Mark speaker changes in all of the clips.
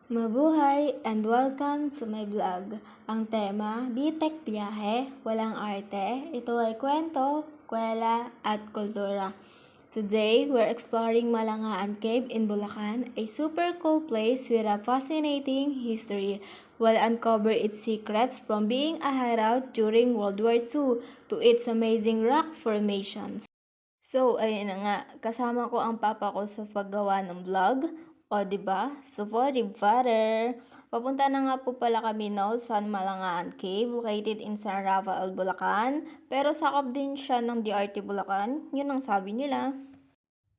Speaker 1: Mabuhay and welcome sa my vlog. Ang tema, Bitek Biyahe, walang arte. Ito ay kwento, kwela at kultura. Today, we're exploring Malangaan Cave in Bulacan, a super cool place with a fascinating history. We'll uncover its secrets from being a hideout during World War II to its amazing rock formations. So, ayun na nga, kasama ko ang papa ko sa paggawa ng vlog. O, diba? Supportive father. Papunta na nga po pala kami now sa Malangaan Cave, located in San Rafael, Bulacan. Pero sakop din siya ng DRT Bulacan, yun ang sabi nila.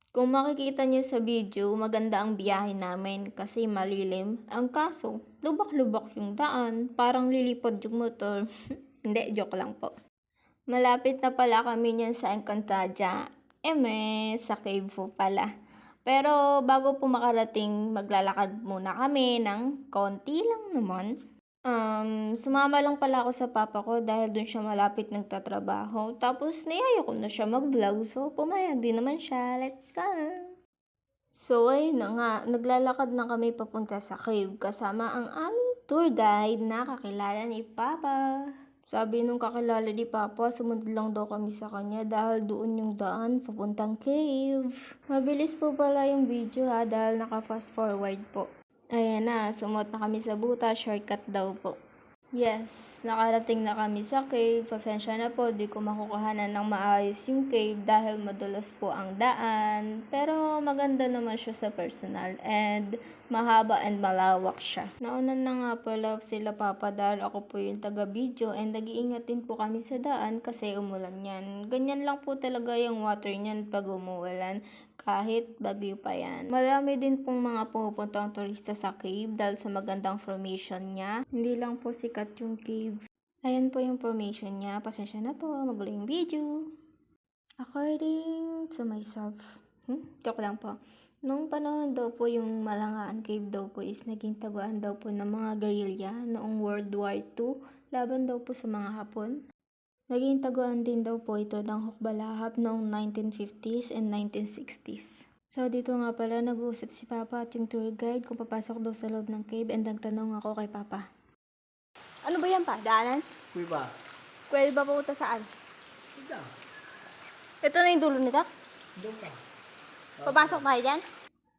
Speaker 1: Kung makikita niyo sa video, maganda ang biyahe namin kasi malilim. Ang kaso, lubak-lubak yung daan, parang lilipad yung motor. Hindi, joke lang po. Malapit na pala kami niyan sa Encantadia. Sa cave po pala. Pero bago po makarating, maglalakad muna kami ng konti lang naman. Sumama lang pala ako sa papa ko dahil dun siya malapit nagtatrabaho. Tapos niyaya ko na siya mag-vlog, so pumayag din naman siya. Let's go! So ayun na nga, naglalakad na kami papunta sa cave kasama ang aming tour guide na kakilala ni Papa. Sabi nung kakilala ni Papa, sumunod lang daw kami sa kanya dahil doon yung daan papuntang cave. Mabilis po pala yung video ha dahil naka-fast forward po. Ayan na, sumot na kami sa buta, shortcut daw po. Yes, nakarating na kami sa cave. Pasensya na po, di ko makukuhanan ng maayos yung cave dahil madulas po ang daan. Pero maganda naman siya sa personal and mahaba and malawak siya. Naunan na nga pala sila Papa dahil ako po yung taga-video and nag-iingat din po kami sa daan kasi umulan yan. Ganyan lang po talaga yung water niyan pag umuulan. Kahit bagyo pa yan. Marami din pong mga pumupuntang turista sa cave dahil sa magandang formation niya. Hindi lang po sikat yung cave. Ayan po yung formation niya. Pasensya na po, magulo yung video. According to myself. Joke lang po. Nung panahon daw po yung Malangaan Cave daw po is naging taguan daw po ng mga guerrilla noong World War II. Laban daw po sa mga Hapon. Naging taguan din daw po ito ng Hukbalahap noong 1950s and 1960s. So dito nga pala nag-uusap si Papa at yung tour guide kung papasok daw sa loob ng cave and nagtanong ako kay Papa. Ano ba yan pa? Daanan?
Speaker 2: Kuya ba?
Speaker 1: Pwede ba pumunta saan?
Speaker 2: Ito.
Speaker 1: Ito na yung dulo nito?
Speaker 2: Doon ka.
Speaker 1: Papasok tayo dyan?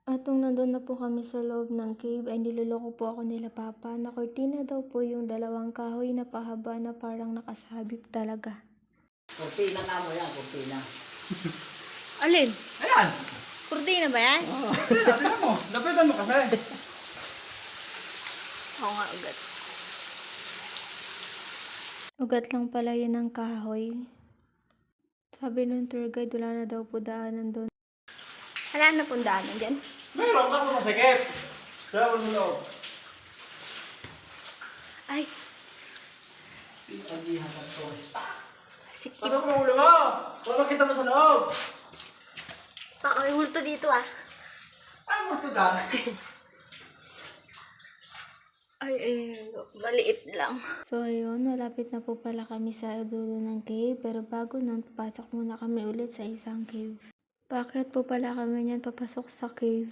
Speaker 1: At nung nandun na po kami sa loob ng cave ay niloloko po ako nila Papa na kortina daw po yung dalawang kahoy na pahaba na parang nakasabit talaga.
Speaker 2: Kortina na mo yan, kortina.
Speaker 1: Alin?
Speaker 2: Ayan!
Speaker 1: Kortina ba yan?
Speaker 2: Oo. Tingnan mo. Lapitan mo kasi.
Speaker 1: Oo nga, ugat. Ugat lang pala yun ng kahoy. Sabi ng tour guide, wala na daw po daanan doon. Wala na pong daanan dyan?
Speaker 2: Meron ka sumasikip. Sa loob.
Speaker 1: Ay,
Speaker 2: Pinagihan ng turista.
Speaker 1: sikip.
Speaker 2: Pasok mo ulo mo. Para makita mo sa loob.
Speaker 1: Baka may multo dito ah.
Speaker 2: Ay, mo ito daan.
Speaker 1: Ay, maliit lang. So, ayun, malapit na po pala kami sa dulo ng cave. Pero bago nun, papasok muna kami ulit sa isang cave. Bakit po pala kami niyan papasok sa cave?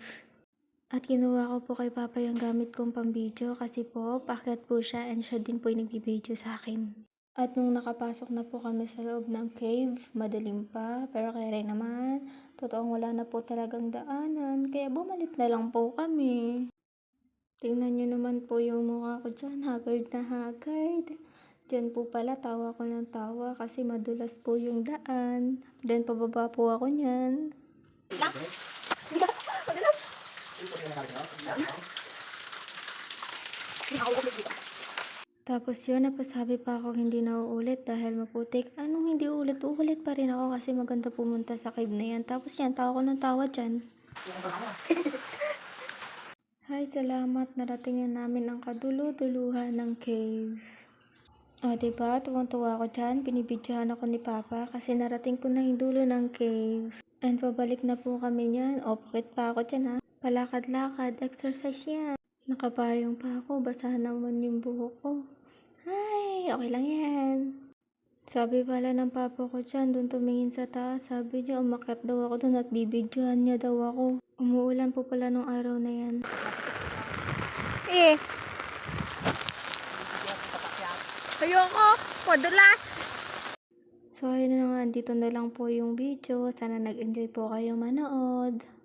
Speaker 1: At kinuha ko po kay Papa yung gamit kong pambideo kasi po, packet po siya and siya din po yung nagbibideo sa akin. At nung nakapasok na po kami sa loob ng cave, madilim pa, pero kaya rin naman, totoong wala na po talagang daanan, kaya bumalik na lang po kami. Tingnan nyo naman po yung mukha ko dyan, haggard na haggard. Dyan po pala, tawa ko ng tawa kasi madulas po yung daan. Then pababa po ako nyan. Tapos yun, napasabi pa ako hindi na uulit dahil maputik. Anong hindi ulit? Uulit pa rin ako kasi maganda pumunta sa cave na yan. Tapos yan, tawa ko ng tawa dyan. Hi, salamat. Narating na namin ang kadulo-duluhan ng cave. O, diba? Tuwang-tuwa ako dyan. Binibidyohan ako ni Papa kasi narating ko na yung dulo ng cave. And pabalik na po kami niyan. O, pakit pa ako dyan ha. Palakad-lakad. Exercise yan. Nakapayong pa ako. Basahan naman yung buhok ko. Hi! Okay lang yan. Sabi pala ng Papa ko dyan, doon tumingin sa taas. Sabi niya, umakyat daw ako doon at bibidyohan niya daw ako. Umuulan po pala nung araw na yan. Eh. Ayoko. Madulas. So, ayun na nga. Dito na lang po yung video. Sana nag-enjoy po kayo manood.